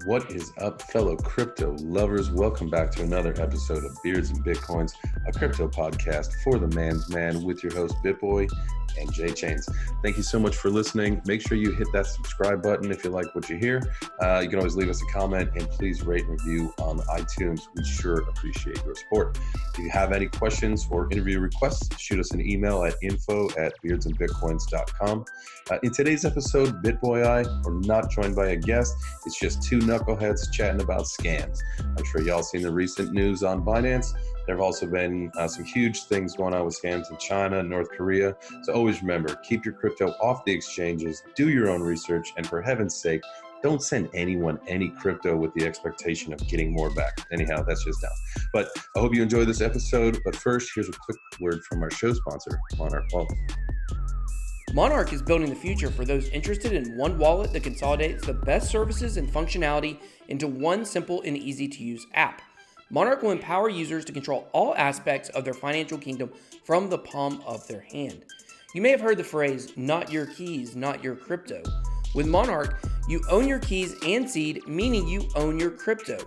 What is up, fellow crypto lovers? Welcome back to another episode of Beards and Bitcoins, a crypto podcast for the man's man with your host, BitBoy and J Chains. Thank you so much for listening. Make sure you hit that subscribe button if you like what you hear. You can always leave us a comment and please rate and review on iTunes. We sure appreciate your support. If you have any questions or interview requests, shoot us an email at info@beardsandbitcoins.com. In today's episode, BitBoy and I are not joined by a guest. It's just two knuckleheads chatting about scams. I'm sure y'all seen the recent news on Binance. There have also been some huge things going on with scams in China and North Korea. So always remember, keep your crypto off the exchanges, do your own research, and for heaven's sake, don't send anyone any crypto with the expectation of getting more back. Anyhow, that's just now. But I hope you enjoy this episode. But first, here's a quick word from our show sponsor, Monarch Wallet. Monarch is building the future for those interested in one wallet that consolidates the best services and functionality into one simple and easy-to-use app. Monarch will empower users to control all aspects of their financial kingdom from the palm of their hand. You may have heard the phrase, not your keys, not your crypto. With Monarch, you own your keys and seed, meaning you own your crypto.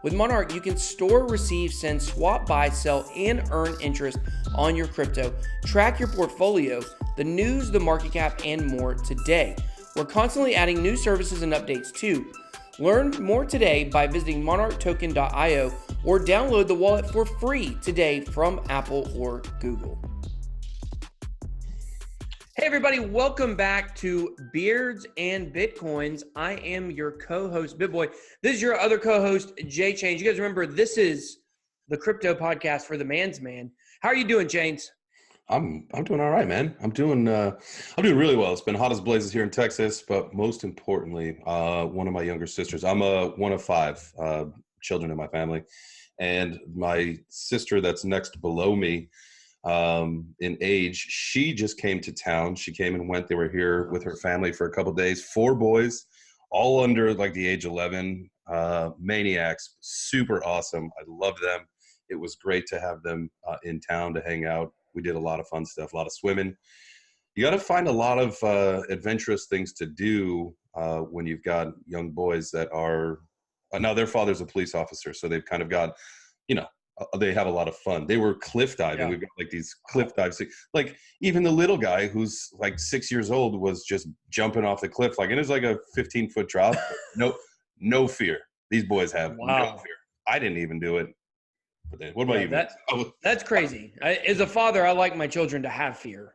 With Monarch, you can store, receive, send, swap, buy, sell, and earn interest on your crypto, track your portfolio, the news, the market cap, and more today. We're constantly adding new services and updates too. Learn more today by visiting monarchtoken.io or download the wallet for free today from Apple or Google. Hey everybody, welcome back to Beards and Bitcoins. I am your co-host, BitBoy. This is your other co-host, J Chains. You guys remember, this is the crypto podcast for the man's man. How are you doing, Chains? I'm doing all right, man. I'm doing really well. It's been hot as blazes here in Texas, but most importantly, one of my younger sisters. I'm one of five children in my family, and my sister that's next below me in age, she just came to town. She came and went. They were here with her family for a couple of days. 4 boys, all under like the age 11. Maniacs, super awesome. I love them. It was great to have them in town to hang out. We did a lot of fun stuff, a lot of swimming. You got to find a lot of adventurous things to do when you've got young boys that are now their father's a police officer, so they've kind of got, they have a lot of fun. They were cliff diving. Yeah. We've got like these cliff dives. Like even the little guy who's like 6 years old was just jumping off the cliff. Like, and it was like a 15-foot drop. No fear. These boys have no fear. I didn't even do it. But then, what about you? That's crazy. As a father, I like my children to have fear.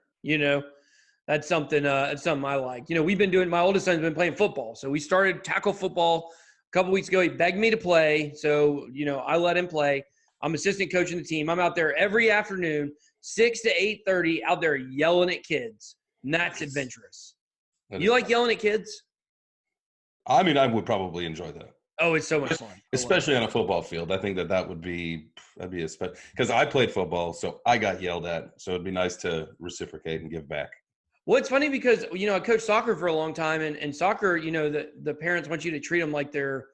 That's something I like. My oldest son's been playing football. So we started tackle football a couple weeks ago. He begged me to play. So, I let him play. I'm assistant coaching the team. I'm out there every afternoon, 6 to 8:30, out there yelling at kids. And that's adventurous. You like yelling at kids? I mean, I would probably enjoy that. Oh, it's so much fun. Especially on a football field. I think that'd be a special, because I played football, so I got yelled at. So it'd be nice to reciprocate and give back. Well, it's funny because, I coached soccer for a long time, and soccer, the parents want you to treat them like they're,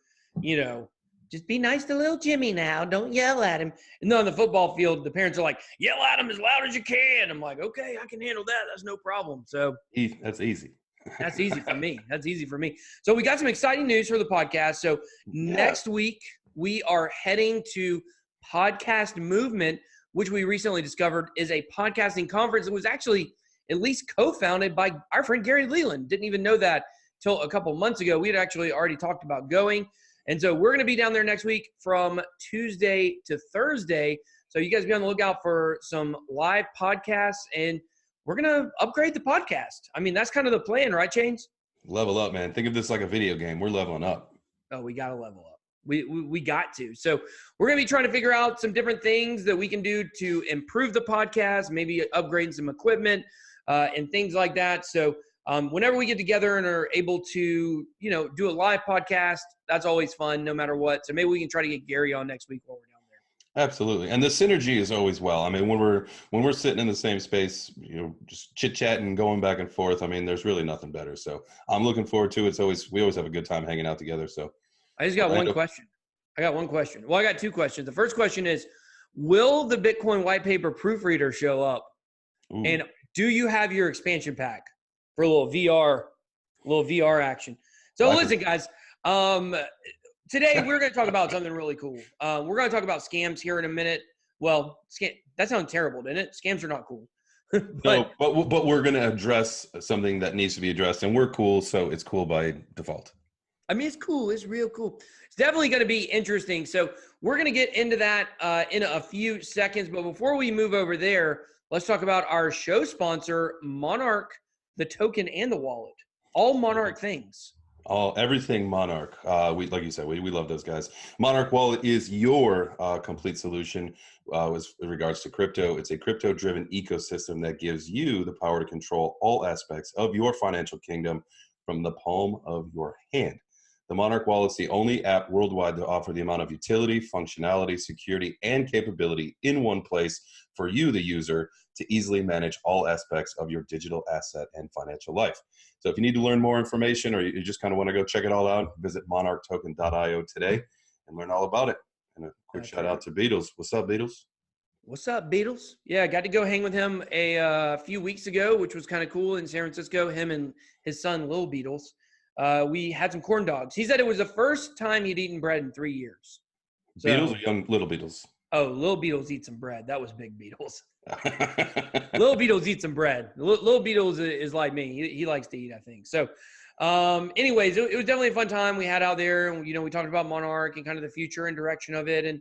just be nice to little Jimmy now. Don't yell at him. And then on the football field, the parents are like, yell at him as loud as you can. I'm like, okay, I can handle that. That's no problem. So that's easy. That's easy for me. So we got some exciting news for the podcast. So next week, we are heading to Podcast Movement, which we recently discovered is a podcasting conference that was actually at least co-founded by our friend Gary Leland. Didn't even know that till a couple months ago. We had actually already talked about going. And so we're going to be down there next week from Tuesday to Thursday. So you guys be on the lookout for some live podcasts, and we're going to upgrade the podcast. I mean, that's kind of the plan, right, Chains? Level up, man. Think of this like a video game. We're leveling up. Oh, we got to level up. We got to. So we're going to be trying to figure out some different things that we can do to improve the podcast, maybe upgrade some equipment and things like that. So whenever we get together and are able to, do a live podcast, that's always fun no matter what. So maybe we can try to get Gary on next week while we're down there. Absolutely. And the synergy is always well. I mean, when we're sitting in the same space, just chit-chatting, going back and forth, I mean, there's really nothing better. So I'm looking forward to it. We always have a good time hanging out together. So I just got one question. Well, I got 2 questions. The first question is, will the Bitcoin white paper proofreader show up? Ooh. And do you have your expansion pack for a little VR action? So listen, guys, Today, we're going to talk about something really cool. We're going to talk about scams here in a minute. Well, that sounds terrible, didn't it? Scams are not cool. No, but we're going to address something that needs to be addressed, and we're cool, so it's cool by default. I mean, it's cool. It's real cool. It's definitely going to be interesting. So we're going to get into that in a few seconds. But before we move over there, let's talk about our show sponsor, Monarch, the token and the wallet. All Monarch things. Everything Monarch. We, like you said, we love those guys. Monarch Wallet is your complete solution with regards to crypto. It's a crypto-driven ecosystem that gives you the power to control all aspects of your financial kingdom from the palm of your hand. The Monarch Wallet is the only app worldwide to offer the amount of utility, functionality, security, and capability in one place for you, the user, to easily manage all aspects of your digital asset and financial life. So if you need to learn more information or you just kind of want to go check it all out, visit monarchtoken.io today and learn all about it. And a quick shout out to Beatles. What's up, Beatles? What's up, Beatles? Yeah, I got to go hang with him a few weeks ago, which was kind of cool in San Francisco, him and his son, Lil Beatles. We had some corn dogs. He said it was the first time he'd eaten bread in 3 years. So, Beatles or young Little Beatles? Oh, Lil Beatles eat some bread. That was Big Beatles. Lil Beatles eat some bread. Lil Beatles is like me. He likes to eat, I think. So, anyways, it was definitely a fun time we had out there. And, we talked about Monarch and kind of the future and direction of it. And,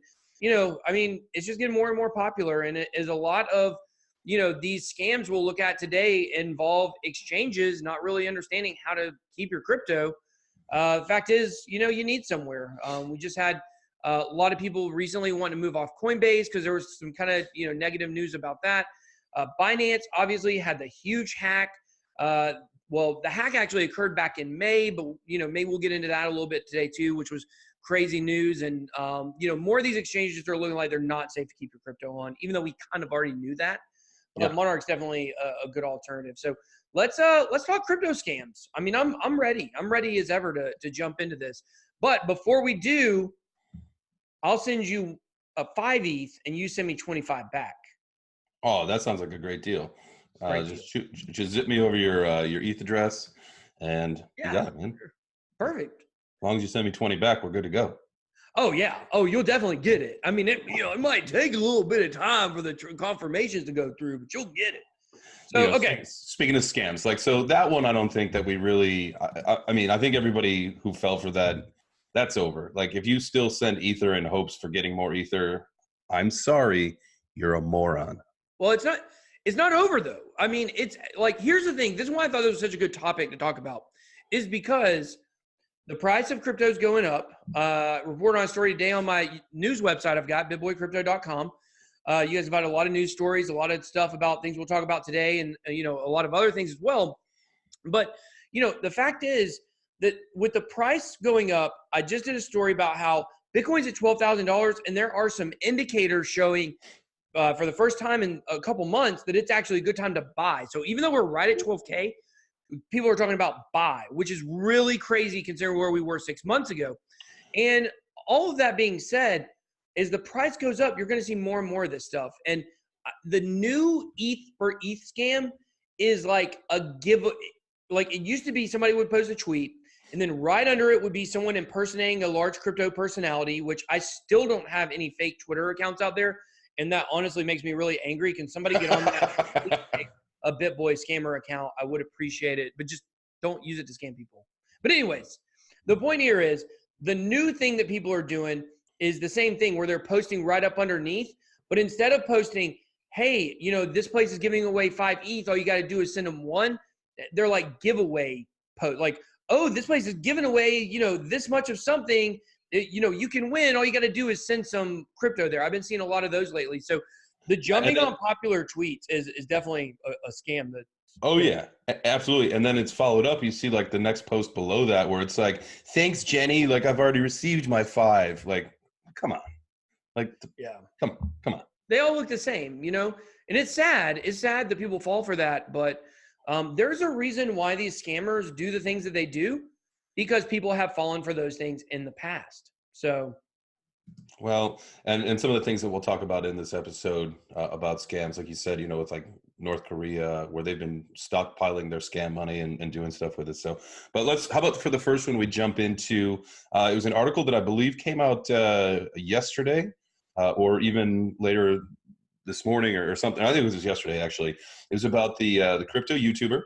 I mean, it's just getting more and more popular. And it is a lot of, these scams we'll look at today involve exchanges, not really understanding how to keep your crypto. The fact is, you need somewhere. We just had a lot of people recently want to move off Coinbase because there was some kind of, negative news about that. Binance obviously had the huge hack. Well, the hack actually occurred back in May, but, maybe we'll get into that a little bit today too, which was crazy news. And, more of these exchanges are looking like they're not safe to keep your crypto on, even though we kind of already knew that. But Monarch's definitely a good alternative. So let's talk crypto scams. I mean, I'm ready. I'm ready as ever to jump into this. But before we do, I'll send you a 5 ETH and you send me 25 back. Oh, that sounds like a great deal. Just zip me over your ETH address, and you got it, man. Perfect. As long as you send me 20 back, we're good to go. Oh yeah. Oh, you'll definitely get it. I mean, it might take a little bit of time for the confirmations to go through, but you'll get it. So, okay. Speaking of scams, so that one, I don't think that we really. I mean, I think everybody who fell for that, that's over. If you still send Ether in hopes for getting more Ether, I'm sorry, you're a moron. Well, it's not over though. I mean, it's here's the thing. This is why I thought this was such a good topic to talk about, is because the price of crypto is going up. Report on a story today on my news website I've got, bitboycrypto.com. You guys have got a lot of news stories, a lot of stuff about things we'll talk about today, and a lot of other things as well. But the fact is that with the price going up, I just did a story about how Bitcoin's at $12,000, and there are some indicators showing for the first time in a couple months that it's actually a good time to buy. So even though we're right at 12K, people are talking about buy, which is really crazy considering where we were 6 months ago. And all of that being said, as the price goes up, you're going to see more and more of this stuff. And the new ETH for ETH scam is like a give. Like it used to be somebody would post a tweet and then right under it would be someone impersonating a large crypto personality, which I still don't have any fake Twitter accounts out there. And that honestly makes me really angry. Can somebody get on that? A BitBoy scammer account, I would appreciate it, but just don't use it to scam people. But anyways, the point here is the new thing that people are doing is the same thing where they're posting right up underneath, but instead of posting, hey, this place is giving away 5 ETH, all you got to do is send them 1. They're like giveaway post, oh, this place is giving away, this much of something, you can win. All you got to do is send some crypto there. I've been seeing a lot of those lately. So the jumping on popular tweets is definitely a scam. Oh yeah, absolutely. And then it's followed up. You see the next post below that where it's like, thanks, Jenny. I've already received my 5. Come on. Come on. They all look the same, and it's sad. It's sad that people fall for that. But there's a reason why these scammers do the things that they do, because people have fallen for those things in the past. So. Well, and some of the things that we'll talk about in this episode about scams, like you said, with North Korea, where they've been stockpiling their scam money and doing stuff with it. So, but how about for the first one, we jump into, it was an article that I believe came out yesterday or even later this morning or something. I think it was just yesterday, actually. It was about the crypto YouTuber,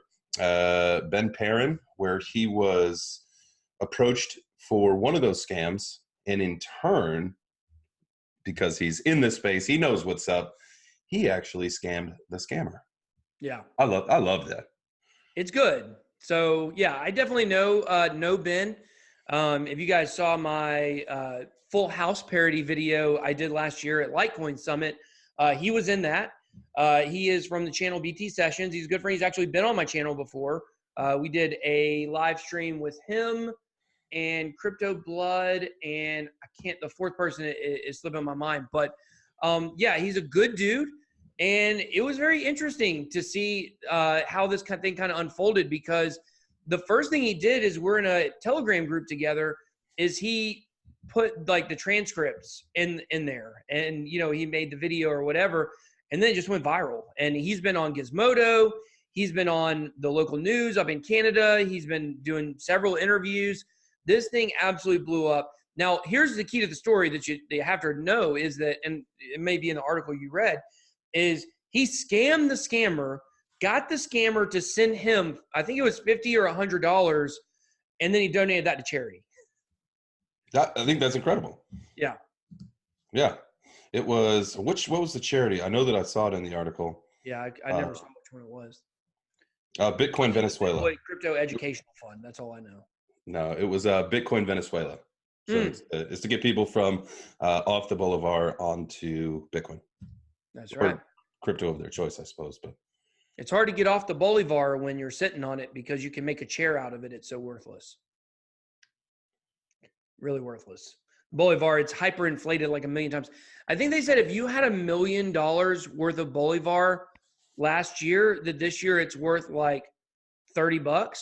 Ben Perrin, where he was approached for one of those scams. And in turn, because he's in this space, he knows what's up. He actually scammed the scammer. Yeah. I love that. It's good. So yeah, I definitely know Ben. If you guys saw my Full House parody video I did last year at Litecoin Summit, he was in that. He is from the channel BT Sessions. He's a good friend. He's actually been on my channel before. We did a live stream with him and Crypto Blood, and the fourth person is slipping my mind. But yeah, he's a good dude. And it was very interesting to see how this kind of thing kind of unfolded, because the first thing he did is, we're in a Telegram group together, is he put like the transcripts in there, and he made the video or whatever, and then it just went viral. And he's been on Gizmodo, he's been on the local news up in Canada, he's been doing several interviews. This thing absolutely blew up. Now, here's the key to the story that you have to know, is that, and it may be in the article you read, is he scammed the scammer, got the scammer to send him, I think it was $50 or $100, and then he donated that to charity. I think that's incredible. Yeah. Yeah. It was, what was the charity? I know that I saw it in the article. Yeah, I never saw which one it was. Bitcoin Venezuela. Crypto Educational Fund. That's all I know. No, it was Bitcoin Venezuela. So it's to get people from off the boulevard onto Bitcoin. That's right. Or crypto of their choice, I suppose. But it's hard to get off the bolivar when you're sitting on it, because you can make a chair out of it. It's so worthless. Really worthless. Bolivar, it's hyperinflated like a million times. I think they said if you had $1 million worth of bolivar last year, that this year it's worth like $30.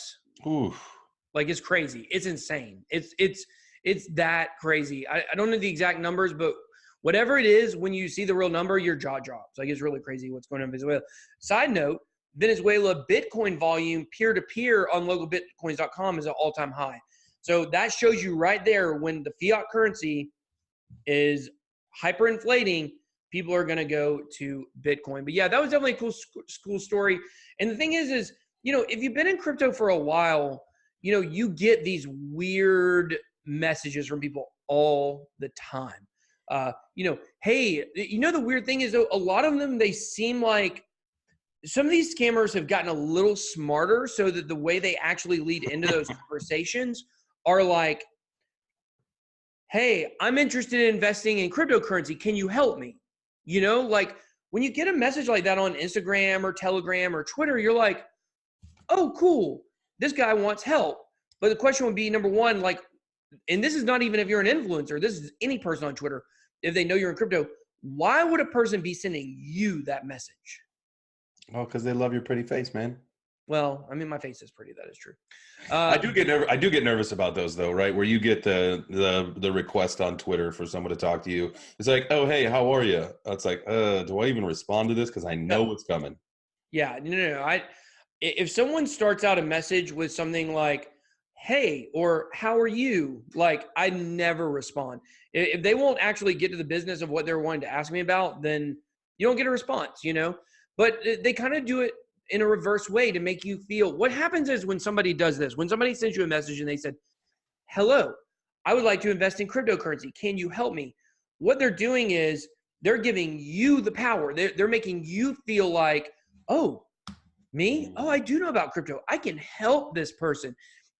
Oof. Like, it's crazy. It's insane. It's that crazy. I don't know the exact numbers, but whatever it is, when you see the real number, your jaw drops. Like, it's really crazy what's going on in Venezuela. Side note, Venezuela Bitcoin volume peer-to-peer on localbitcoins.com is an all-time high. So that shows you right there, when the fiat currency is hyperinflating, people are going to go to Bitcoin. But yeah, that was definitely a cool story. And the thing is, if you've been in crypto for a while, you get these weird messages from people all the time. Hey, the weird thing is, though, a lot of them, they seem like some of these scammers have gotten a little smarter, so that the way they actually lead into those conversations are like, hey, I'm interested in investing in cryptocurrency. Can you help me? Like, when you get a message like that on Instagram or Telegram or Twitter, you're like, oh, cool. This guy wants help. But the question would be, number one, like, and this is not even if you're an influencer, this is any person on Twitter, if they know you're in crypto, why would a person be sending you that message? Oh, because they love your pretty face, man. Well, I mean, my face is pretty. That is true. I do get nervous about those, though, right? Where you get the request on Twitter for someone to talk to you. It's like, oh, hey, how are you? It's like, do I even respond to this? Because I know what's coming. Yeah, no. If someone starts out a message with something like, hey, or how are you? Like, I never respond. If they won't actually get to the business of what they're wanting to ask me about, then you don't get a response, But they kind of do it in a reverse way to make you feel. What happens is, when somebody does this, when somebody sends you a message and they said, hello, I would like to invest in cryptocurrency. Can you help me? What they're doing is they're giving you the power. They're making you feel like, oh, me? Oh, I do know about crypto. I can help this person.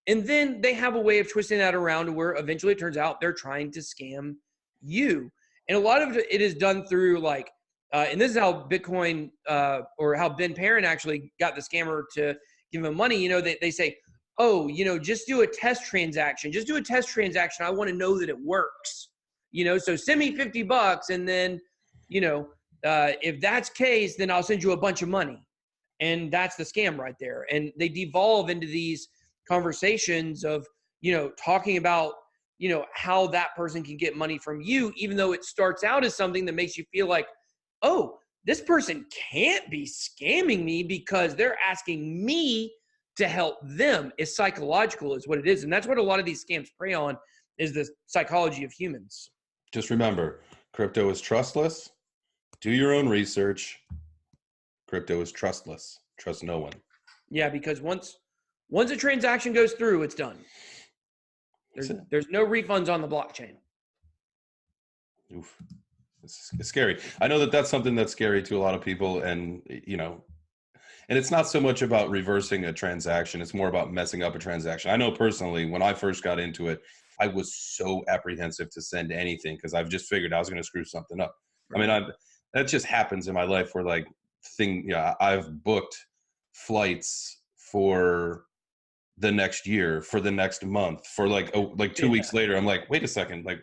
And then they have a way of twisting that around to where eventually it turns out they're trying to scam you. And a lot of it is done through like, and this is how Bitcoin or how Ben Perrin actually got the scammer to give him money. They say, oh, just do a test transaction. Just do a test transaction. I want to know that it works. So send me $50, and then, if that's the case, then I'll send you a bunch of money. And that's the scam right there. And they devolve into these conversations of, talking about, how that person can get money from you, even though it starts out as something that makes you feel like, oh, this person can't be scamming me because they're asking me to help them. It's psychological is what it is. And that's what a lot of these scams prey on, is the psychology of humans. Just remember, crypto is trustless. Do your own research. Crypto is trustless. Trust no one. Yeah, because once a transaction goes through, it's done. There's no refunds on the blockchain. Oof. It's scary. I know that that's something that's scary to a lot of people, and and it's not so much about reversing a transaction. It's more about messing up a transaction. I know personally, when I first got into it, I was so apprehensive to send anything because I've just figured I was going to screw something up. Right. I mean, that just happens in my life where I've booked flights for the next year, for the next month, for like 2 weeks later. I'm like, wait a second. Like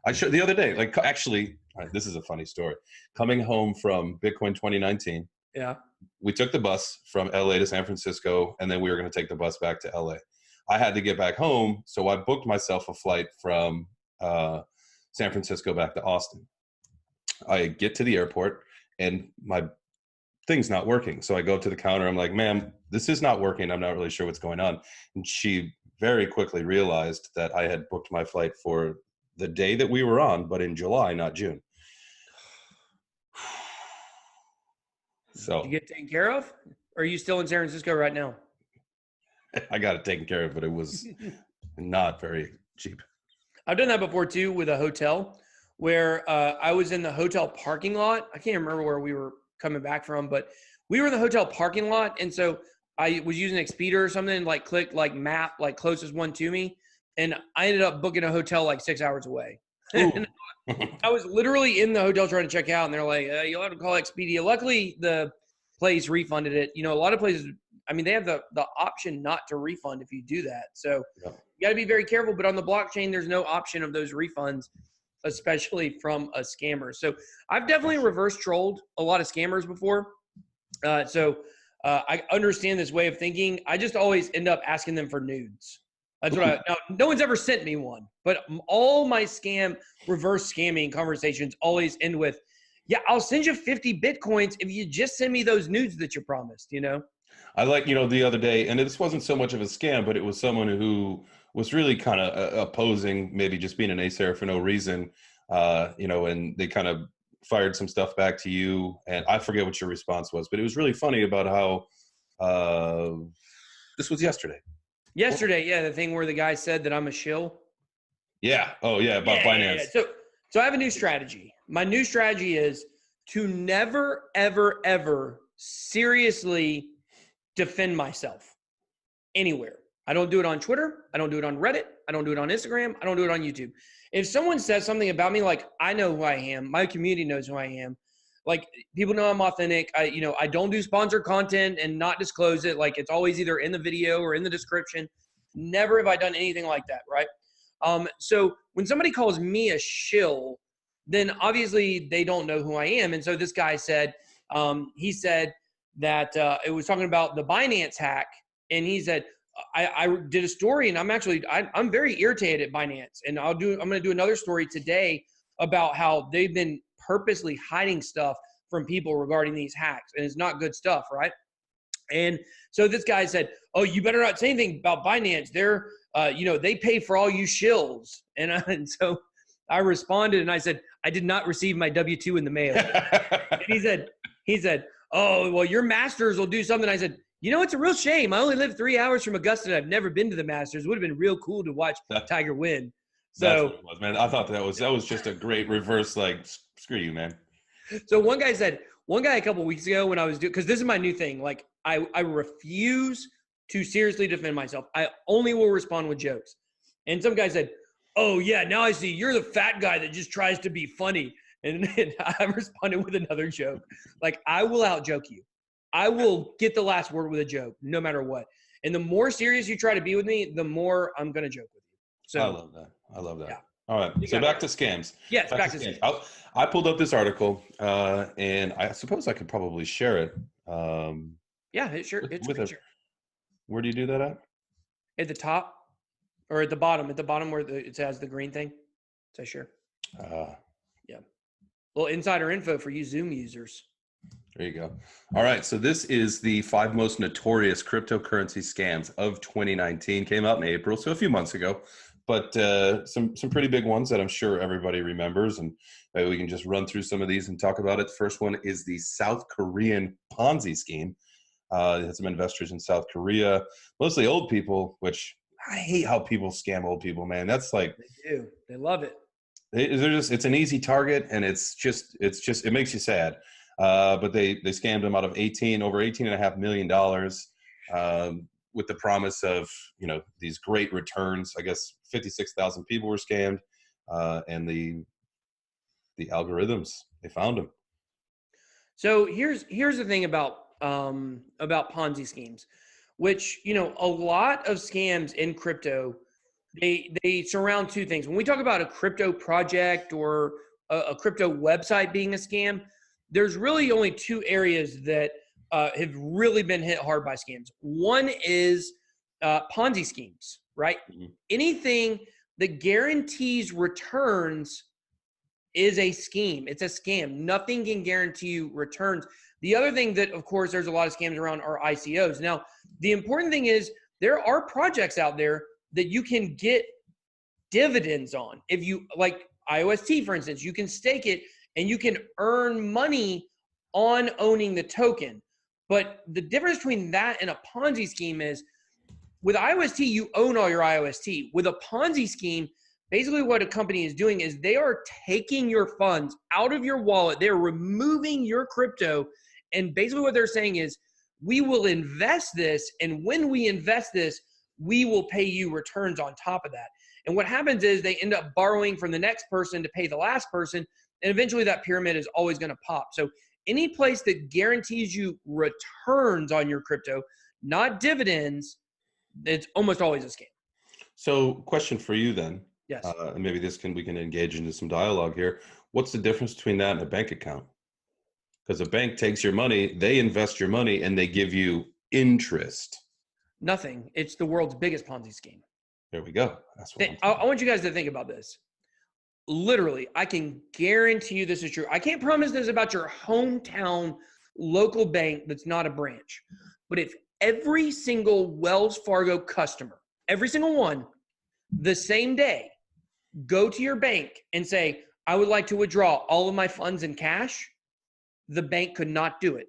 the other day, actually, all right, this is a funny story. Coming home from Bitcoin 2019. Yeah. We took the bus from LA to San Francisco, and then we were going to take the bus back to LA. I had to get back home, so I booked myself a flight from San Francisco back to Austin. I get to the airport, and my thing's not working. So I go up to the counter. I'm like, ma'am, this is not working. I'm not really sure what's going on. And she very quickly realized that I had booked my flight for the day that we were on, but in July, not June. So did you get taken care of? Or are you still in San Francisco right now? I got it taken care of, but it was not very cheap. I've done that before too with a hotel where I was in the hotel parking lot. I can't remember where we were coming back from, but we were in the hotel parking lot. And so I was using Expedia or something, like click like map, like closest one to me. And I ended up booking a hotel like 6 hours away. And I was literally in the hotel trying to check out, and they're like, you'll have to call Expedia. Luckily, the place refunded it. A lot of places, I mean, they have the option not to refund if you do that. So you got to be very careful. But on the blockchain, there's no option of those refunds, especially from a scammer. So I've definitely reverse trolled a lot of scammers before. So I understand this way of thinking. I just always end up asking them for nudes. That's what now, no one's ever sent me one, but all my reverse scamming conversations always end with, yeah, I'll send you 50 Bitcoins if you just send me those nudes that you promised, I the other day, and this wasn't so much of a scam, but it was someone who was really kind of opposing maybe just being an naysayer for no reason, and they kind of fired some stuff back to you, and I forget what your response was, but it was really funny about how this was yesterday. Yesterday, yeah, the thing where the guy said that I'm a shill. Yeah. Oh, yeah, about Binance. Yeah. So I have a new strategy. My new strategy is to never, ever, ever seriously defend myself anywhere. I don't do it on Twitter. I don't do it on Reddit. I don't do it on Instagram. I don't do it on YouTube. If someone says something about me, like I know who I am, my community knows who I am. Like people know I'm authentic. I don't do sponsored content and not disclose it. Like it's always either in the video or in the description. Never have I done anything like that, right? So when somebody calls me a shill, then obviously they don't know who I am. And so this guy said, he said that it was talking about the Binance hack, and he said, I did a story, and I'm very irritated at Binance, and I'm going to do another story today about how they've been purposely hiding stuff from people regarding these hacks, and it's not good stuff, right? And so this guy said, oh, you better not say anything about Binance. They're, they pay for all you shills. And so I responded and I said, I did not receive my W-2 in the mail. And he said, oh, well, your Masters will do something. I said, it's a real shame. I only live 3 hours from Augusta, and I've never been to the Masters. It would have been real cool to watch Tiger win. So that's what it was, man. I thought that was just a great reverse, like, screw you, man. So one guy a couple of weeks ago when I was because this is my new thing. Like I refuse to seriously defend myself. I only will respond with jokes. And some guy said, oh yeah, now I see you're the fat guy that just tries to be funny. And I responded with another joke. Like I will out joke you. I will get the last word with a joke, no matter what. And the more serious you try to be with me, the more I'm gonna joke with you. So I love that. Yeah. All right. So back to scams. Yes, back to scams. I pulled up this article, and I suppose I could probably share it. Yeah, it's a picture. Where do you do that at? At the top or at the bottom? At the bottom where it has the green thing. Say sure. Yeah. Well, insider info for you Zoom users. There you go. All right. So this is the 5 most notorious cryptocurrency scams of 2019. Came out in April, so a few months ago, but some pretty big ones that I'm sure everybody remembers. And maybe we can just run through some of these and talk about it. The first one is the South Korean Ponzi scheme. They had some investors in South Korea, mostly old people, which I hate how people scam old people, man. That's like They do. They love it. they're just, it's an easy target, and it makes you sad. But they scammed them out of over $18.5 million, with the promise of, these great returns. I guess 56,000 people were scammed, and the algorithms, they found them. So here's the thing about Ponzi schemes, which a lot of scams in crypto, they surround two things. When we talk about a crypto project or a crypto website being a scam, there's really only two areas that have really been hit hard by scams. One is Ponzi schemes, right? Mhm. Anything that guarantees returns is a scheme. It's a scam. Nothing can guarantee you returns. The other thing that, of course, there's a lot of scams around are ICOs. Now, the important thing is there are projects out there that you can get dividends on. If you like IOST, for instance, you can stake it and you can earn money on owning the token. But the difference between that and a Ponzi scheme is with IOST, you own all your IOST. With a Ponzi scheme, basically what a company is doing is they are taking your funds out of your wallet. They're removing your crypto. And basically what they're saying is, we will invest this. And when we invest this, we will pay you returns on top of that. And what happens is they end up borrowing from the next person to pay the last person. And eventually that pyramid is always going to pop. So any place that guarantees you returns on your crypto, not dividends, it's almost always a scam. So, question for you then. Yes. And maybe we can engage into some dialogue here. What's the difference between that and a bank account? Because a bank takes your money, they invest your money, and they give you interest. Nothing. It's the world's biggest Ponzi scheme. There we go. That's what I want you guys to think about this. Literally, I can guarantee you this is true. I can't promise this about your hometown local bank that's not a branch. But if every single Wells Fargo customer, every single one, the same day, go to your bank and say, I would like to withdraw all of my funds in cash, the bank could not do it.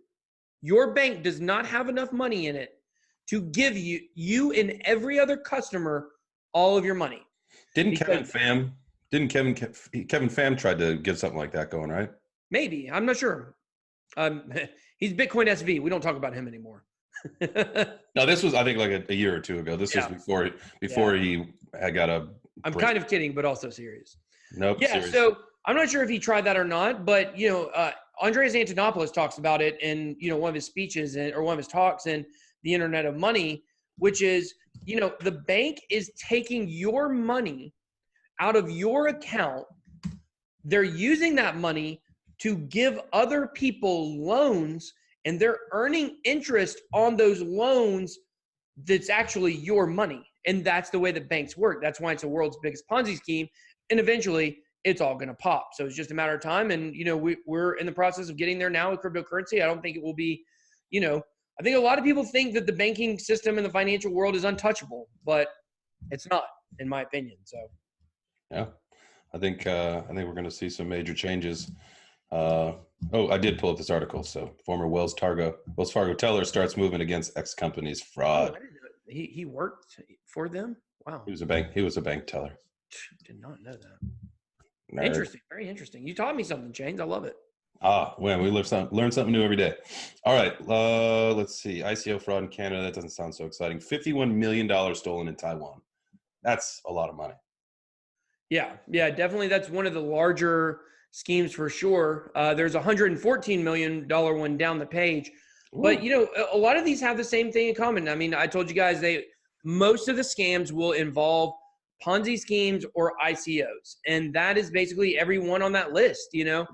Your bank does not have enough money in it to give you and every other customer all of your money. Didn't Kevin Pham tried to get something like that going, right? Maybe. I'm not sure. He's Bitcoin SV. We don't talk about him anymore. No, this was, I think, like a year or two ago. This was before he had got a. I'm kind of kidding, but also serious. Nope. Yeah. Serious. So I'm not sure if he tried that or not, but Andreas Antonopoulos talks about it in one of his speeches or one of his talks in the Internet of Money, which is the bank is taking your money out of your account. They're using that money to give other people loans, and they're earning interest on those loans that's actually your money. And that's the way that banks work. That's why it's the world's biggest Ponzi scheme. And eventually it's all going to pop. So it's just a matter of time. And, we're in the process of getting there now with cryptocurrency. I don't think it will be, I think a lot of people think that the banking system and the financial world is untouchable, but it's not, in my opinion. So, yeah, I think we're going to see some major changes. I did pull up this article. So former Wells Fargo teller starts movement against X company's fraud. Oh, I didn't know. He worked for them. Wow. He was a bank teller. Did not know that. Nerd. Interesting. Very interesting. You taught me something, James. I love it. Man, we learn something new every day. All right. Let's see. ICO fraud in Canada. That doesn't sound so exciting. $51 million stolen in Taiwan. That's a lot of money. Yeah, definitely. That's one of the larger schemes for sure. There's a $114 million one down the page. Ooh. But, a lot of these have the same thing in common. I mean, I told you guys most of the scams will involve Ponzi schemes or ICOs. And that is basically every one on that list, Yeah.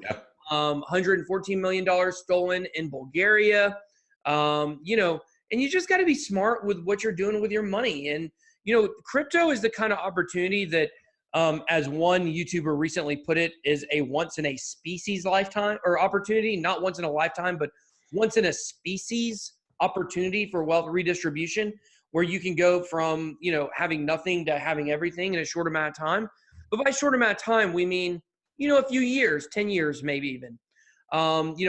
$114 million stolen in Bulgaria, and you just got to be smart with what you're doing with your money. And, crypto is the kind of opportunity that as one YouTuber recently put it, is a once in a species lifetime or opportunity, not once in a lifetime, but once in a species opportunity for wealth redistribution, where you can go from, having nothing to having everything in a short amount of time. But by short amount of time, we mean, a few years, 10 years, maybe even,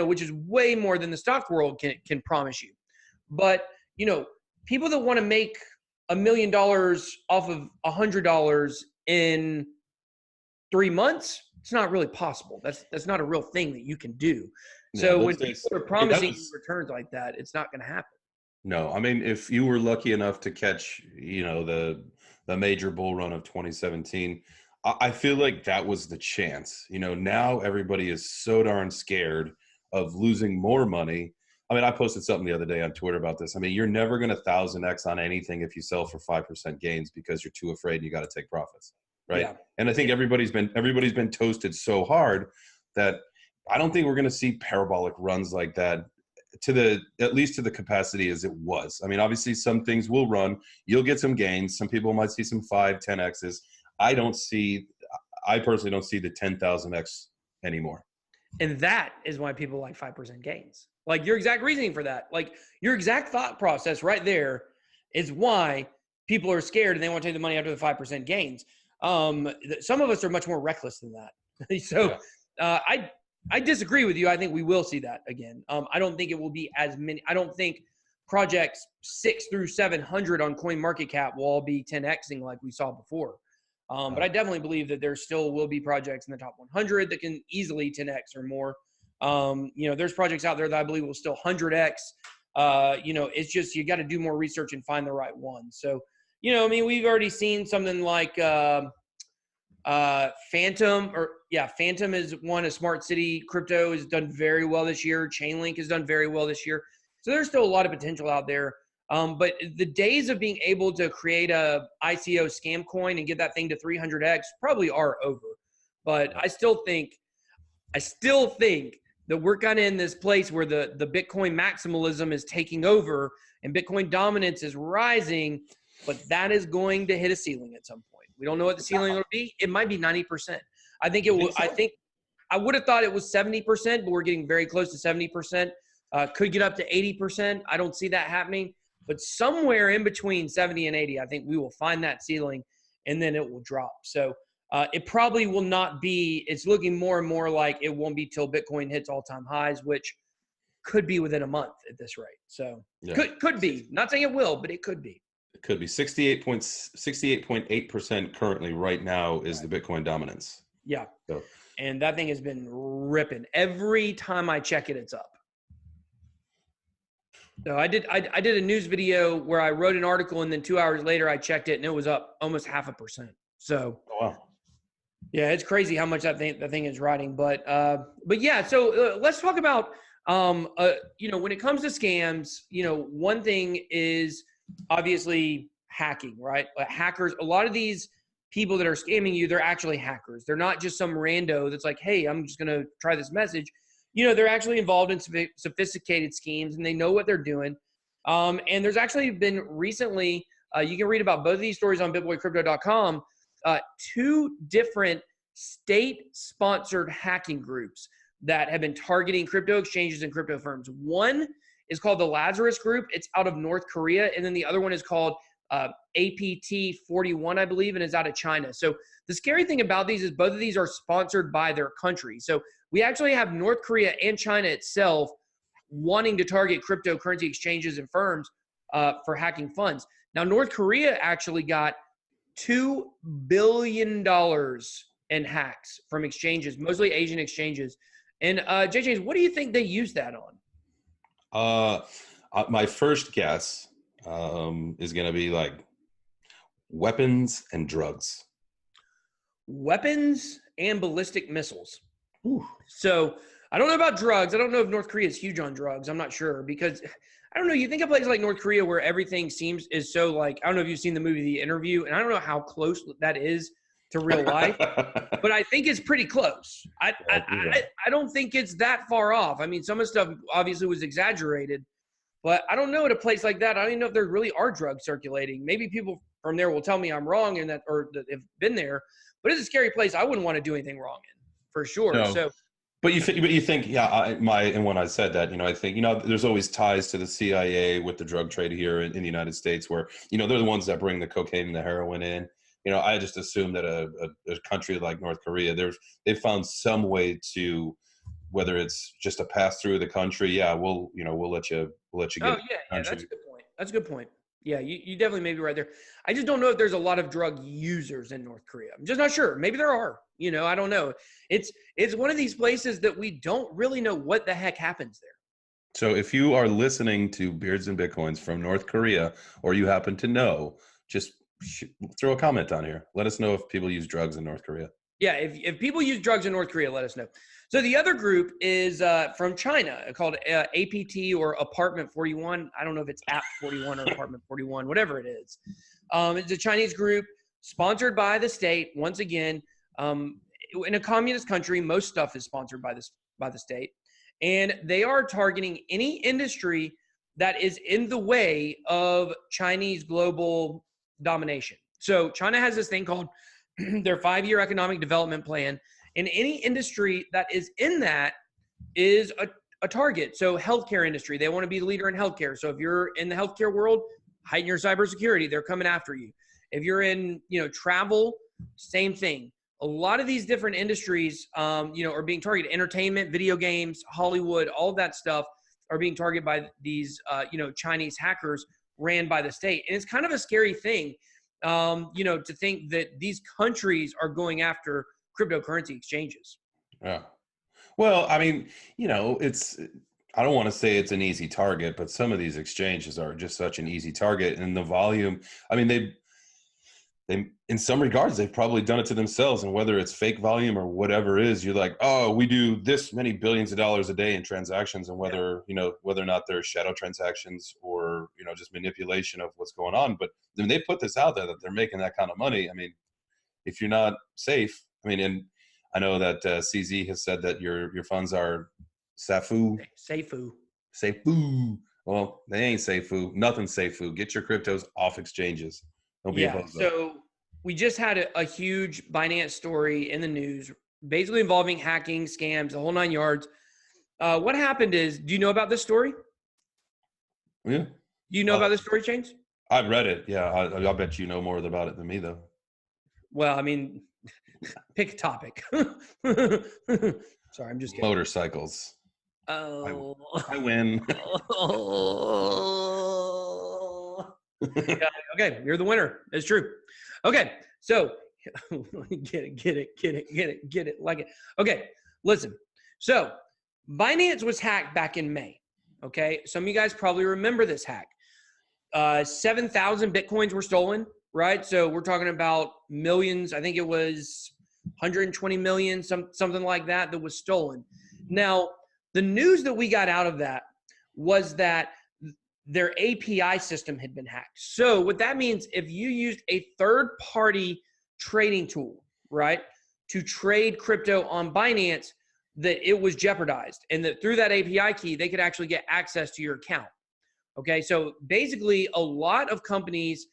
which is way more than the stock world can promise you. But, people that want to make $1 million off of $100 in 3 months, it's not really possible. That's not a real thing that you can do. So when people are promising returns like that, it's not going to happen. No, I mean, if you were lucky enough to catch, the major bull run of 2017, I feel like that was the chance. Now everybody is so darn scared of losing more money. I mean, I posted something the other day on Twitter about this. I mean, you're never going to 1000x on anything if you sell for 5% gains because you're too afraid and you got to take profits, right? Yeah. And I think everybody's been toasted so hard that I don't think we're going to see parabolic runs like that at least to the capacity as it was. I mean, obviously some things will run. You'll get some gains. Some people might see some 5, 10x's. I personally don't see the 10,000x anymore. And that is why people like 5% gains. Like your exact reasoning for that, like your exact thought process right there is why people are scared and they want to take the money after the 5% gains. Some of us are much more reckless than that. So I disagree with you. I think we will see that again. I don't think it will be as many. I don't think projects 6 through 700 on CoinMarketCap will all be 10xing like we saw before. But I definitely believe that there still will be projects in the top 100 that can easily 10x or more. There's projects out there that I believe will still 100x. It's just you got to do more research and find the right one. So, we've already seen something like Phantom is one. A smart city crypto has done very well this year. Chainlink has done very well this year. So there's still a lot of potential out there. But the days of being able to create a ICO scam coin and get that thing to 300x probably are over. But I still think that we're kind of in this place where the Bitcoin maximalism is taking over and Bitcoin dominance is rising, but that is going to hit a ceiling at some point. We don't know what the ceiling will be. It might be 90%. I think it will. I would have thought it was 70%, but we're getting very close to 70%. Could get up to 80%. I don't see that happening. But somewhere in between 70 and 80, I think we will find that ceiling, and then it will drop. So it probably will not be – it's looking more and more like it won't be till Bitcoin hits all-time highs, which could be within a month at this rate. So could be. Not saying it will, but it could be. It could be. 68.8% currently right now is the Bitcoin dominance. Yeah. So. And that thing has been ripping. Every time I check it, it's up. So I did a news video where I wrote an article and then 2 hours later I checked it and it was up almost 0.5%. So wow. Yeah, it's crazy how much that thing is riding. But yeah, so let's talk about when it comes to scams, one thing is obviously hacking, right? Hackers, a lot of these people that are scamming you, they're actually hackers. They're not just some rando that's like, hey, I'm just going to try this message. They're actually involved in sophisticated schemes and they know what they're doing. And there's actually been recently, you can read about both of these stories on BitBoyCrypto.com, 2 different state-sponsored hacking groups that have been targeting crypto exchanges and crypto firms. One is called the Lazarus Group. It's out of North Korea. And then the other one is called APT 41, I believe, and is out of China. So the scary thing about these is both of these are sponsored by their country. So we actually have North Korea and China itself wanting to target cryptocurrency exchanges and firms for hacking funds. Now, North Korea actually got $2 billion in hacks from exchanges, mostly Asian exchanges. And JJ, what do you think they use that on? My first guess is going to be like weapons and drugs. Weapons and ballistic missiles. Ooh. So I don't know about drugs. I don't know if North Korea is huge on drugs. I'm not sure because I don't know. You think of places like North Korea where everything is so like, I don't know if you've seen the movie The Interview, and I don't know how close that is to real life, but I think it's pretty close. I don't think it's that far off. I mean, some of the stuff obviously was exaggerated, but I don't know at a place like that. I don't even know if there really are drugs circulating. Maybe people from there will tell me I'm wrong and that, or that have been there, but it's a scary place. I wouldn't want to do anything wrong in, for sure. No. So, But you think, yeah, and when I said that, I think, there's always ties to the CIA with the drug trade here in the United States where, they're the ones that bring the cocaine and the heroin in. I just assume that a country like North Korea, they've found some way to, whether it's just a pass through the country. Yeah, we'll let you get. oh yeah, that's a good point. That's a good point. Yeah, you definitely may be right there. I just don't know if there's a lot of drug users in North Korea. I'm just not sure. Maybe there are. I don't know. It's one of these places that we don't really know what the heck happens there. So if you are listening to Beards and Bitcoins from North Korea, or you happen to know, just throw a comment on here. Let us know if people use drugs in North Korea. Yeah, if people use drugs in North Korea, let us know. So the other group is from China called APT or Apartment 41. I don't know if it's App 41 or Apartment 41, whatever it is. It's a Chinese group sponsored by the state. Once again, in a communist country, most stuff is sponsored by the state. And they are targeting any industry that is in the way of Chinese global domination. So China has this thing called their 5-year economic development plan, and any industry that is in that is a target. So healthcare industry, they want to be the leader in healthcare. So if you're in the healthcare world, heighten your cybersecurity, they're coming after you. If you're in, travel, same thing. A lot of these different industries, are being targeted. Entertainment, video games, Hollywood, all of that stuff are being targeted by these, Chinese hackers ran by the state. And it's kind of a scary thing, to think that these countries are going after cryptocurrency exchanges. Yeah. Well, I mean, I don't want to say it's an easy target, but some of these exchanges are just such an easy target. And the volume, I mean, they in some regards, they've probably done it to themselves. And whether it's fake volume or whatever it is, you're like, oh, we do this many billions of dollars a day in transactions, and whether or not they're shadow transactions or, just manipulation of what's going on. But then they put this out there that they're making that kind of money. I mean, if you're not safe, and I know that CZ has said that your funds are Safu. Well, they ain't Safu. Nothing's Safu. Get your cryptos off exchanges. Don't be opposed. So we just had a huge Binance story in the news, basically involving hacking, scams, the whole 9 yards. What happened is, do you know about this story? Yeah. Do you know about this story, Chains? I've read it. Yeah, I'll bet you know more about it than me, though. Well, I mean, pick a topic. Sorry, I'm just kidding. Motorcycles. Oh. I win. Yeah, okay, you're the winner. It's true. Okay, so get it, like it. Okay, listen. So Binance was hacked back in May. Okay, some of you guys probably remember this hack. 7,000 Bitcoins were stolen, right? So we're talking about millions. I think it was 120 million, something like that was stolen. Now, the news that we got out of that was that their API system had been hacked. So what that means, if you used a third-party trading tool, right, to trade crypto on Binance, that it was jeopardized, and that through that API key, they could actually get access to your account. Okay, so basically a lot of companies,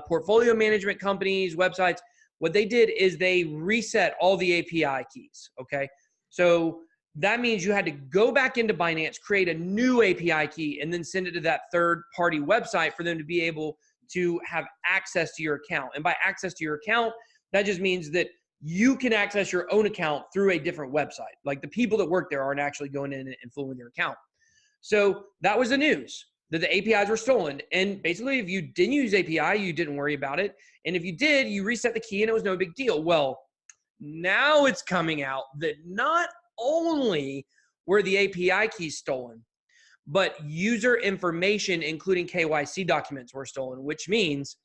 portfolio management companies, websites, what they did is they reset all the API keys, okay? So that means you had to go back into Binance, create a new API key, and then send it to that third-party website for them to be able to have access to your account. And by access to your account, that just means that you can access your own account through a different website. Like the people that work there aren't actually going in and fooling your account. So that was the news, that the APIs were stolen. And basically, if you didn't use API, you didn't worry about it. And if you did, you reset the key and it was no big deal. Well, now it's coming out that not only were the API keys stolen, but user information, including KYC documents, were stolen, which means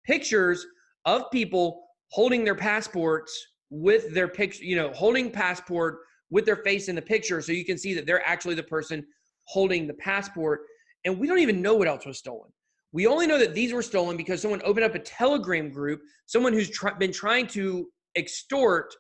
pictures of people holding their passports with their picture, holding passport with their face in the picture, so you can see that they're actually the person holding the passport. And we don't even know what else was stolen. We only know that these were stolen because someone opened up a Telegram group, someone who's been trying to extort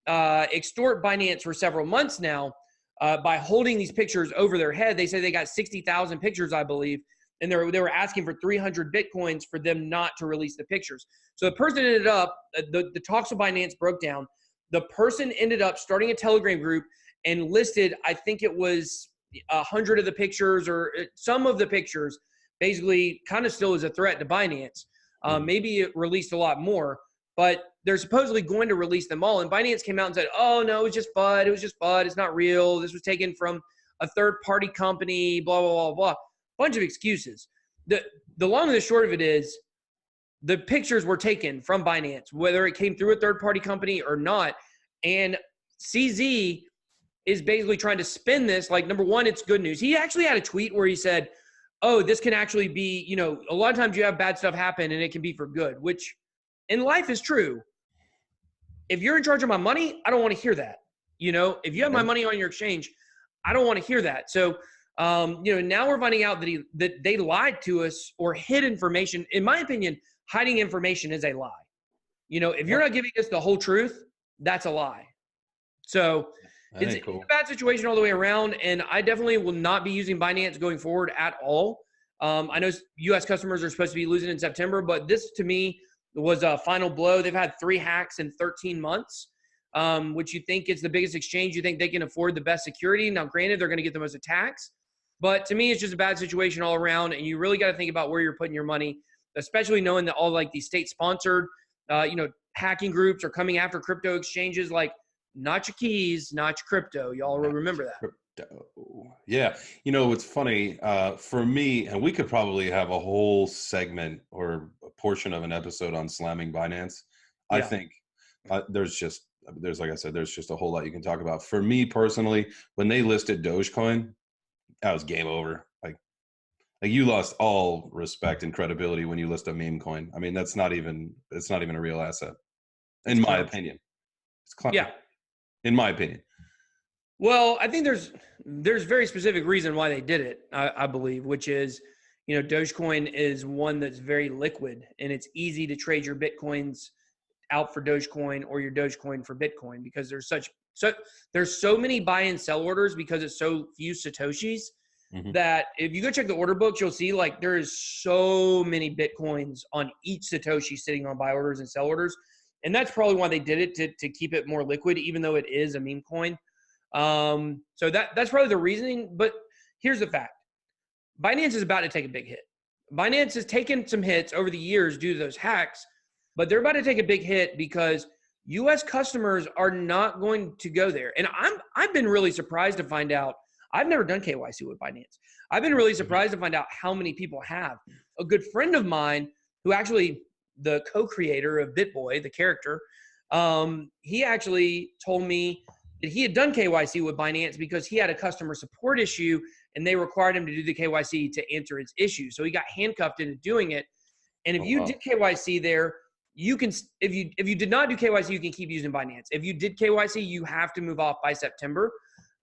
Binance for several months now by holding these pictures over their head. They say they got 60,000 pictures, I believe, and they were asking for 300 Bitcoins for them not to release the pictures. So the person ended up, the talks with Binance broke down. The person ended up starting a Telegram group and listed, I think it was 100 of the pictures or some of the pictures, basically kind of still as a threat to Binance. Maybe it released a lot more, but they're supposedly going to release them all. And Binance came out and said, oh, no, it was just FUD. It was just FUD. It's not real. This was taken from a third-party company, blah, blah, blah, blah. Bunch of excuses. The long and the short of it is the pictures were taken from Binance, whether it came through a third-party company or not. And CZ is basically trying to spin this like, number one, it's good news. He actually had a tweet where he said, oh, this can actually be, you know, a lot of times you have bad stuff happen and it can be for good, which in life is true. If you're in charge of my money, I don't want to hear that. You know, if you have my money on your exchange, I don't want to hear that. So, you know, now we're finding out that they lied to us or hid information. In my opinion, hiding information is a lie. You know, if you're not giving us the whole truth, that's a lie. So it's a bad situation all the way around. And I definitely will not be using Binance going forward at all. I know U.S. customers are supposed to be losing in September, but this to me was a final blow. They've had 3 hacks in 13 months, which you think is the biggest exchange. You think they can afford the best security. Now, granted, they're going to get the most attacks. But to me, it's just a bad situation all around. And you really got to think about where you're putting your money, especially knowing that all like these state-sponsored, you know, hacking groups are coming after crypto exchanges. Like, not your keys, not your crypto. Y'all will remember that. Crypto. Yeah. You know, it's funny for me, and we could probably have a whole segment or a portion of an episode on slamming Binance. Yeah. I think there's like I said, there's just a whole lot you can talk about. For me personally, when they listed Dogecoin, that was game over. Like you lost all respect and credibility when you list a meme coin. I mean, it's not even a real asset, in my opinion. It's yeah. In my opinion. Well, I think there's very specific reason why they did it, I believe, which is, you know, Dogecoin is one that's very liquid and it's easy to trade your Bitcoins out for Dogecoin or your Dogecoin for Bitcoin because there's so many buy and sell orders because it's so few Satoshis that if you go check the order books, you'll see like there is so many Bitcoins on each Satoshi sitting on buy orders and sell orders. And that's probably why they did it to keep it more liquid, even though it is a meme coin. So that's probably the reasoning. But here's the fact. Binance is about to take a big hit. Binance has taken some hits over the years due to those hacks, but they're about to take a big hit because U.S. customers are not going to go there. And I've been really surprised to find out. I've never done KYC with Binance. I've been really surprised to find out how many people have. A good friend of mine who actually the co-creator of BitBoy, the character, he actually told me that he had done KYC with Binance because he had a customer support issue and they required him to do the KYC to answer his issue. So he got handcuffed into doing it. And if you did KYC there, you can, if you did not do KYC, you can keep using Binance. If you did KYC, you have to move off by September.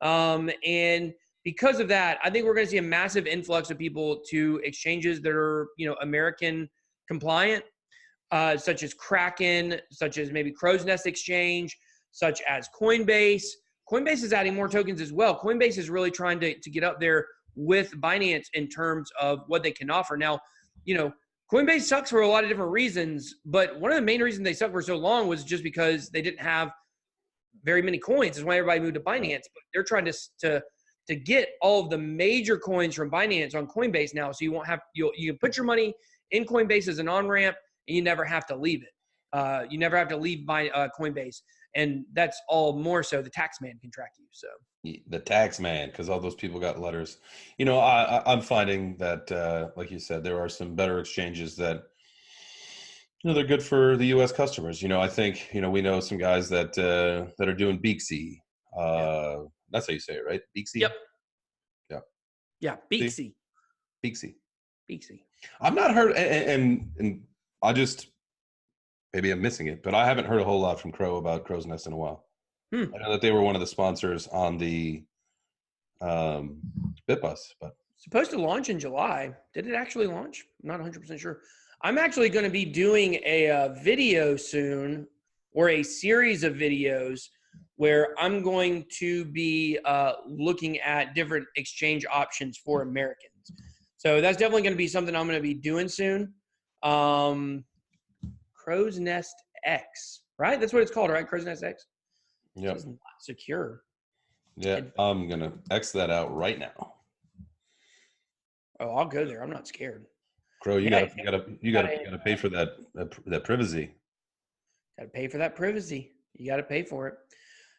And because of that, I think we're going to see a massive influx of people to exchanges that are, you know, American compliant, such as Kraken, such as maybe Crow's Nest Exchange, such as Coinbase. Coinbase is adding more tokens as well. Coinbase is really trying to get up there with Binance in terms of what they can offer. Now, you know, Coinbase sucks for a lot of different reasons, but one of the main reasons they sucked for so long was just because they didn't have very many coins. That's why everybody moved to Binance. But they're trying to get all of the major coins from Binance on Coinbase now, so you won't have you can put your money in Coinbase as an on-ramp, and you never have to leave it. You never have to leave Coinbase, and that's all more so the tax man can track you. So the tax man, because all those people got letters. You know, I'm finding that, like you said, there are some better exchanges that, you know, they're good for the U.S. customers. You know, I think, you know, we know some guys that are doing Beaksy. That's how you say it, right? Beaksy? Yep. Yeah. Yeah, Beaksy. Beaksy. Beaksy. I've not heard, and I just, maybe I'm missing it, but I haven't heard a whole lot from Crow about Crow's Nest in a while. I know that they were one of the sponsors on the BitBus, but supposed to launch in July. Did it actually launch? I'm not 100% sure. I'm actually going to be doing a video soon, or a series of videos where I'm going to be looking at different exchange options for Americans. So that's definitely going to be something I'm going to be doing soon. Crow's Nest X, right? That's what it's called, right? Crow's Nest X. Yeah. It's not secure. Yeah. I'm going to X that out right now. Oh, I'll go there. I'm not scared. Crow, you gotta pay for that privacy. Got to pay for that privacy. You got to pay for it.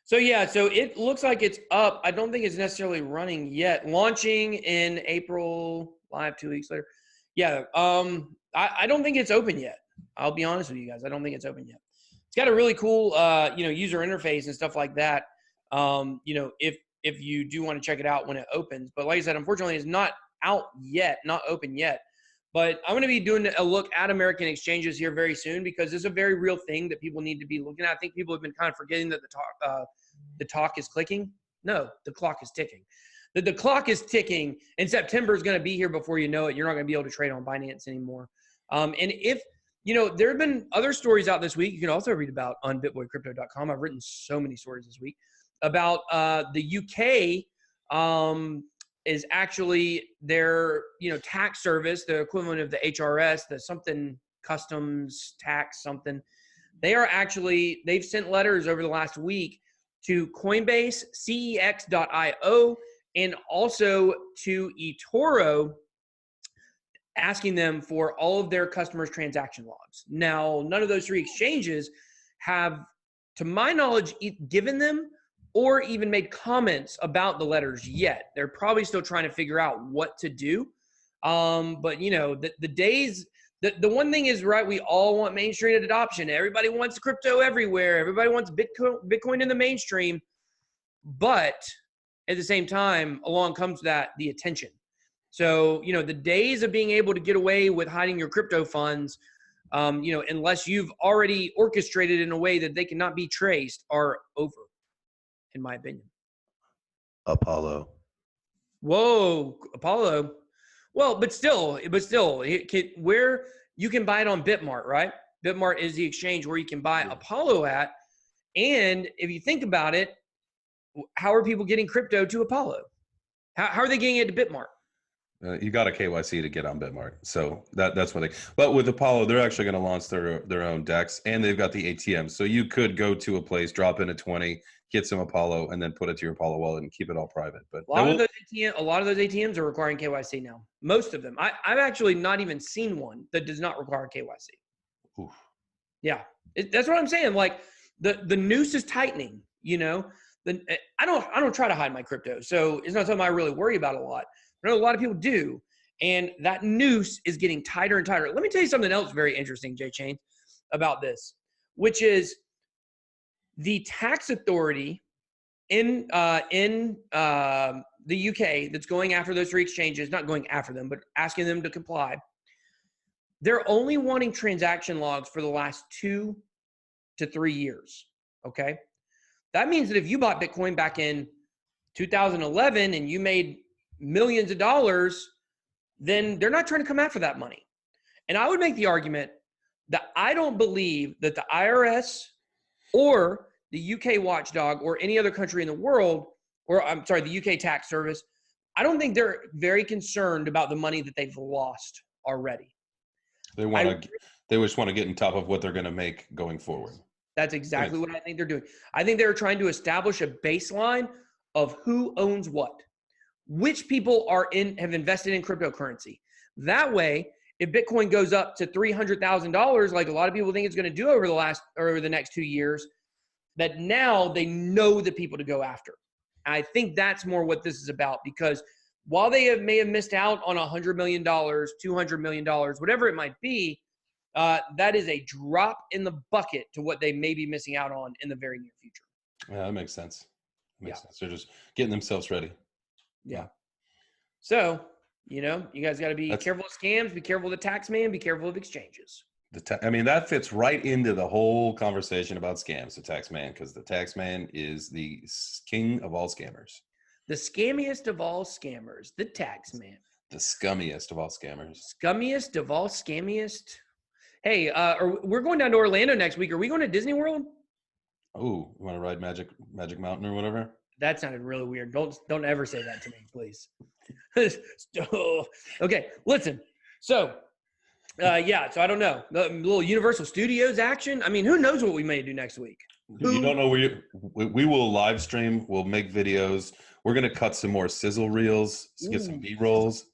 So yeah, so it looks like it's up. I don't think it's necessarily running yet. Launching in April, live 2 weeks later. Yeah, I don't think it's open yet. I'll be honest with you guys. I don't think it's open yet. It's got a really cool, user interface and stuff like that. If you do want to check it out when it opens, but like I said, unfortunately, it's not out yet, not open yet. But I'm going to be doing a look at American exchanges here very soon because it's a very real thing that people need to be looking at. I think people have been kind of forgetting that the talk is clicking. No, the clock is ticking. The clock is ticking, and September is going to be here before you know it. You're not going to be able to trade on Binance anymore. And if there have been other stories out this week. You can also read about on BitBoyCrypto.com. I've written so many stories this week about the UK. Is actually their tax service, the equivalent of the HRS, the something customs tax something. They've sent letters over the last week to Coinbase, CEX.io, and also to eToro, asking them for all of their customers' transaction logs. Now, none of those three exchanges have, to my knowledge, given them or even made comments about the letters yet. They're probably still trying to figure out what to do. But the days, the one thing is, right, we all want mainstream adoption. Everybody wants crypto everywhere. Everybody wants Bitcoin in the mainstream. But at the same time, along comes the attention. So, the days of being able to get away with hiding your crypto funds, unless you've already orchestrated in a way that they cannot be traced, are over, in my opinion. Apollo. Whoa, Apollo. Well, but still, where you can buy it on Bitmart, right? Bitmart is the exchange where you can buy Apollo at. And if you think about it, how are people getting crypto to Apollo? How are they getting it to Bitmart? You got a KYC to get on Bitmart, so that's what they. But with Apollo, they're actually going to launch their own DEX, and they've got the ATM. So you could go to a place, drop in a 20, get some Apollo, and then put it to your Apollo wallet and keep it all private. But a lot of those ATMs are requiring KYC now. Most of them. I've actually not even seen one that does not require KYC. Oof. Yeah, that's what I'm saying. Like the noose is tightening. I don't try to hide my crypto, so it's not something I really worry about a lot. I know a lot of people do, and that noose is getting tighter and tighter. Let me tell you something else very interesting, Jay Chain, about this, which is the tax authority in the UK that's going after those three exchanges, not going after them, but asking them to comply. They're only wanting transaction logs for the last 2 to 3 years, okay? That means that if you bought Bitcoin back in 2011 and you made millions of dollars, then they're not trying to come after that money. And I would make the argument that I don't believe that the IRS or the UK watchdog or any other country in the world, the UK tax service, I don't think they're very concerned about the money that they've lost already. They just want to get on top of what they're going to make going forward. That's exactly what I think they're doing. I think they're trying to establish a baseline of who owns what. Which people have invested in cryptocurrency. That way, if Bitcoin goes up to $300,000, like a lot of people think it's going to do over the next 2 years, that now they know the people to go after. And I think that's more what this is about, because while they may have missed out on $100 million, $200 million, whatever it might be, that is a drop in the bucket to what they may be missing out on in the very near future. Yeah, that makes sense. Makes sense. They're just getting themselves ready. Yeah. So, you guys got to be careful of scams, be careful of the tax man, be careful of exchanges. That fits right into the whole conversation about scams, the tax man, because the tax man is the king of all scammers. The scammiest of all scammers, the tax man. The scummiest of all scammers. Scummiest of all scammiest. Hey, we're going down to Orlando next week. Are we going to Disney World? Oh, you want to ride Magic Mountain or whatever? That sounded really weird. Don't ever say that to me, please. Okay, listen. So, so I don't know. The little Universal Studios action. I mean, who knows what we may do next week? You don't know where we will live stream. We'll make videos. We're going to cut some more sizzle reels, get some B-rolls.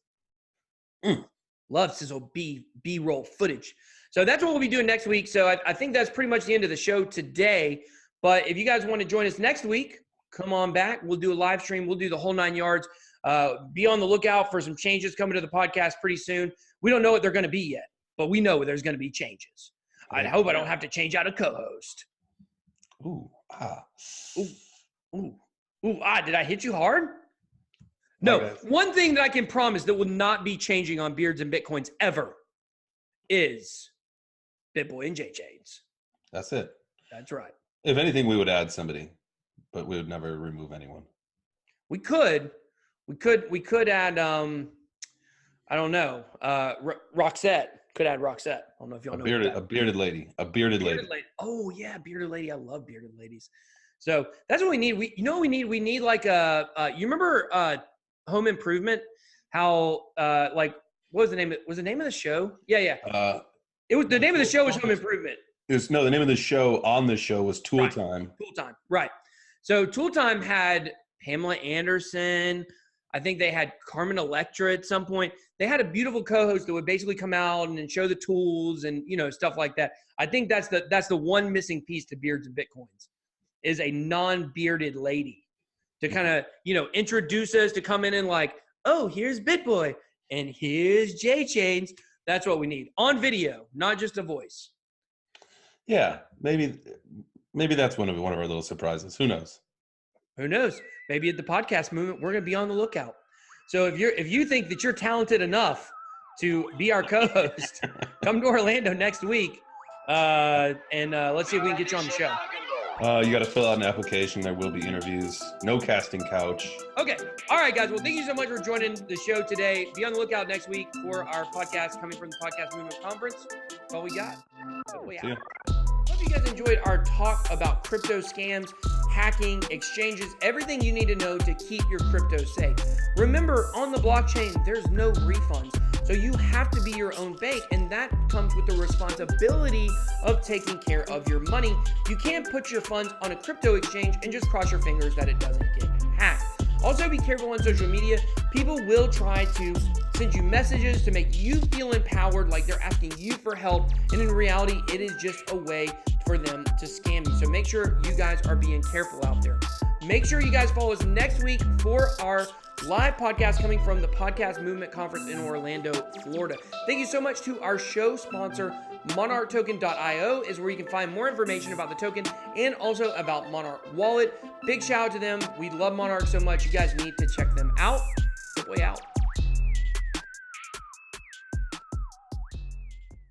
Love sizzle B-roll footage. So that's what we'll be doing next week. So I think that's pretty much the end of the show today. But if you guys want to join us next week, come on back. We'll do a live stream. We'll do the whole 9 yards. Be on the lookout for some changes coming to the podcast pretty soon. We don't know what they're going to be yet, but we know there's going to be changes. I hope I don't have to change out a co-host. Did I hit you hard? No. Okay. One thing that I can promise that will not be changing on Beards and Bitcoins ever is BitBoy and J-Chains. That's it. That's right. If anything, we would add somebody, but we would never remove anyone. We could add, I don't know, Roxette. Could add Roxette. I don't know if y'all know. A bearded lady. Oh, yeah, bearded lady. I love bearded ladies. So that's what we need. We need like you remember Home Improvement? How what was the name? Was the name of the show? Yeah. It was the name of the show was Home Improvement. The name of the show on the show was Tool Time. Tool Time, right. So Tool Time had Pamela Anderson. I think they had Carmen Electra at some point. They had a beautiful co-host that would basically come out and show the tools and, stuff like that. I think that's the one missing piece to Beards and Bitcoins is a non-bearded lady to kind of, introduce us, to come in and like, oh, here's BitBoy and here's J-Chains. That's what we need on video, not just a voice. Yeah, maybe that's one of our little surprises. Who knows? Who knows? Maybe at the podcast movement, we're going to be on the lookout. So if you think that you're talented enough to be our co-host, come to Orlando next week, and let's see if we can get you on the show. You got to fill out an application. There will be interviews. No casting couch. Okay. All right, guys. Well, thank you so much for joining the show today. Be on the lookout next week for our podcast coming from the Podcast Movement Conference. That's all we got. Hope you guys enjoyed our talk about crypto scams, hacking, exchanges, everything you need to know to keep your crypto safe. Remember, on the blockchain, there's no refunds. So you have to be your own bank, and that comes with the responsibility of taking care of your money. You can't put your funds on a crypto exchange and just cross your fingers that it doesn't get hacked. Also, be careful on social media. People will try to send you messages to make you feel empowered, like they're asking you for help, and in reality, it is just a way for them to scam you. So make sure you guys are being careful out there. Make sure you guys follow us next week for our live podcast coming from the Podcast Movement Conference in Orlando, Florida. Thank you so much to our show sponsor, monarchtoken.io is where you can find more information about the token and also about Monarch Wallet. Big shout out to them. We love Monarch so much. You guys need to check them out. Way out.